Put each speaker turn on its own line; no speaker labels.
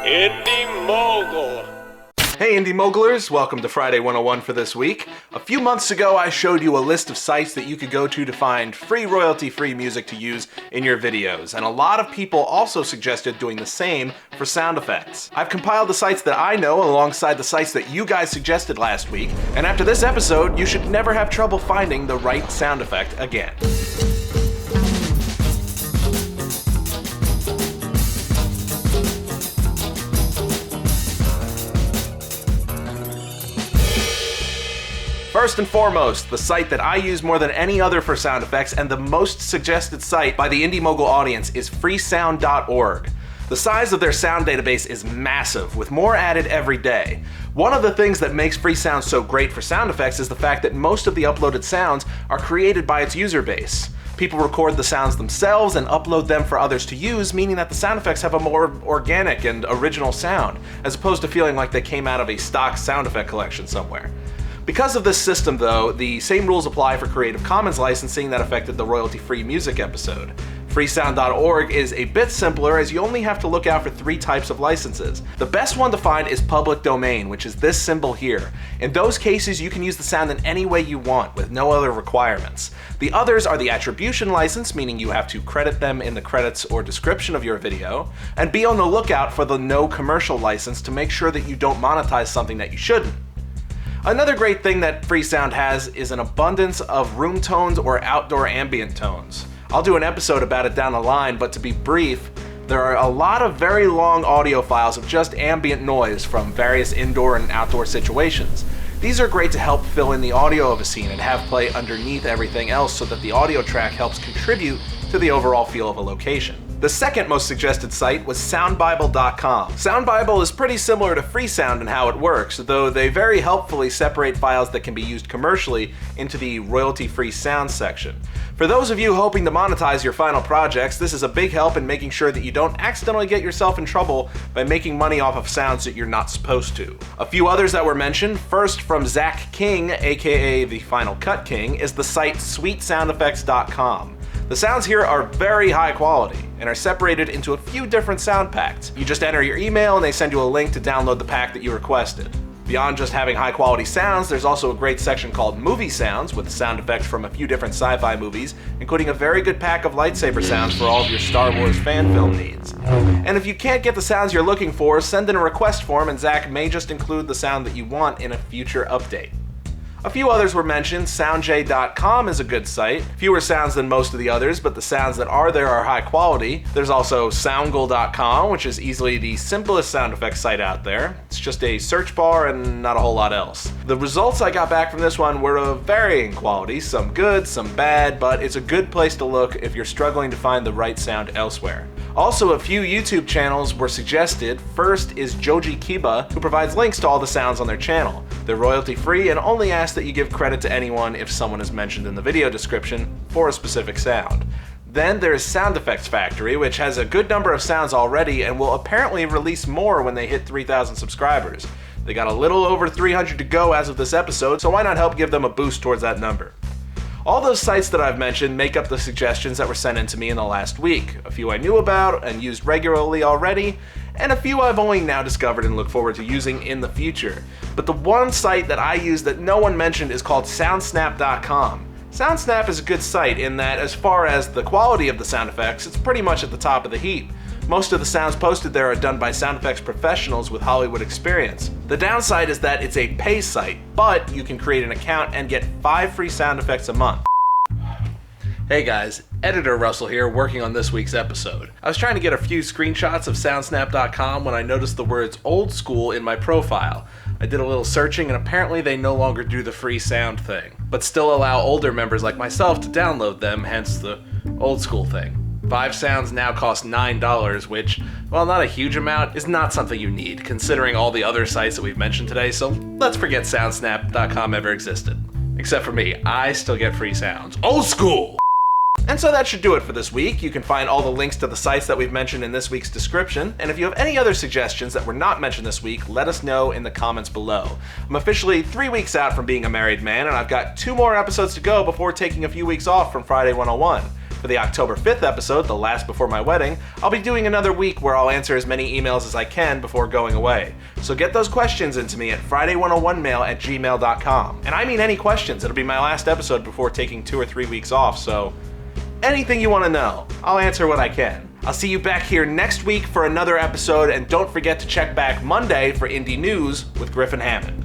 Indy Mogul.
Hey Indy Mogulers, welcome to Friday 101 for this week. A few months ago I showed you a list of sites that you could go to find free royalty-free music to use in your videos, and a lot of people also suggested doing the same for sound effects. I've compiled the sites that I know alongside the sites that you guys suggested last week, and after this episode you should never have trouble finding the right sound effect again. First and foremost, the site that I use more than any other for sound effects and the most suggested site by the Indie Mogul audience is Freesoundorg. The size of their sound database is massive, with more added every day. One of the things that makes Freesound so great for sound effects is the fact that most of the uploaded sounds are created by its user base. People record the sounds themselves and upload them for others to use, meaning that the sound effects have a more organic and original sound, as opposed to feeling like they came out of a stock sound effect collection somewhere. Because of this system though, the same rules apply for Creative Commons licensing that affected the royalty-free music episode. Freesound.org is a bit simpler as you only have to look out for 3 types of licenses. The best one to find is public domain, which is this symbol here. In those cases you can use the sound in any way you want with no other requirements. The others are the attribution license, meaning you have to credit them in the credits or description of your video, and be on the lookout for the no commercial license to make sure that you don't monetize something that you shouldn't. Another great thing that Freesound has is an abundance of room tones or outdoor ambient tones. I'll do an episode about it down the line, but to be brief, there are a lot of very long audio files of just ambient noise from various indoor and outdoor situations. These are great to help fill in the audio of a scene and have play underneath everything else so that the audio track helps contribute to the overall feel of a location. The second most suggested site was soundbible.com. Soundbible is pretty similar to Freesound in how it works, though they very helpfully separate files that can be used commercially into the royalty-free sound section. For those of you hoping to monetize your final projects, this is a big help in making sure that you don't accidentally get yourself in trouble by making money off of sounds that you're not supposed to. A few others that were mentioned, first from Zach King, aka the Final Cut King, is the site sweetsoundeffects.com. The sounds here are very high quality and are separated into a few different sound packs. You just enter your email and they send you a link to download the pack that you requested. Beyond just having high quality sounds, there's also a great section called Movie Sounds with sound effects from a few different sci-fi movies, including a very good pack of lightsaber sounds for all of your Star Wars fan film needs. And if you can't get the sounds you're looking for, send in a request form and Zach may just include the sound that you want in a future update. A few others were mentioned. SoundJ.com is a good site. Fewer sounds than most of the others, but the sounds that are there are high quality. There's also Soundgle.com, which is easily the simplest sound effects site out there. It's just a search bar and not a whole lot else. The results I got back from this one were of varying quality, some good, some bad, but it's a good place to look if you're struggling to find the right sound elsewhere. Also, a few YouTube channels were suggested. First is Joji Kiba, who provides links to all the sounds on their channel. They're royalty-free and only ask that you give credit to anyone if someone is mentioned in the video description for a specific sound. Then there's Sound Effects Factory, which has a good number of sounds already and will apparently release more when they hit 3,000 subscribers. They got a little over 300 to go as of this episode, so why not help give them a boost towards that number? All those sites that I've mentioned make up the suggestions that were sent in to me in the last week. A few I knew about and used regularly already, and a few I've only now discovered and look forward to using in the future. But the one site that I use that no one mentioned is called SoundSnap.com. SoundSnap is a good site in that as far as the quality of the sound effects, it's pretty much at the top of the heap. Most of the sounds posted there are done by sound effects professionals with Hollywood experience. The downside is that it's a pay site, but you can create an account and get 5 free sound effects a month. Hey guys, Editor Russell here, working on this week's episode. I was trying to get a few screenshots of soundsnap.com when I noticed the words old school in my profile. I did a little searching and apparently they no longer do the free sound thing, but still allow older members like myself to download them, hence the old school thing. 5 sounds now cost $9, which, while not a huge amount, is not something you need, considering all the other sites that we've mentioned today, so let's forget soundsnap.com ever existed. Except for me, I still get free sounds. Old school! And so that should do it for this week. You can find all the links to the sites that we've mentioned in this week's description, and if you have any other suggestions that were not mentioned this week, let us know in the comments below. I'm officially 3 weeks out from being a married man, and I've got 2 more episodes to go before taking a few weeks off from Friday 101. For the October 5th episode, the last before my wedding, I'll be doing another week where I'll answer as many emails as I can before going away. So get those questions into me at friday101mail@gmail.com. And I mean any questions. It'll be my last episode before taking 2 or 3 weeks off, so anything you want to know, I'll answer what I can. I'll see you back here next week for another episode, and don't forget to check back Monday for Indy News with Griffin Hammond.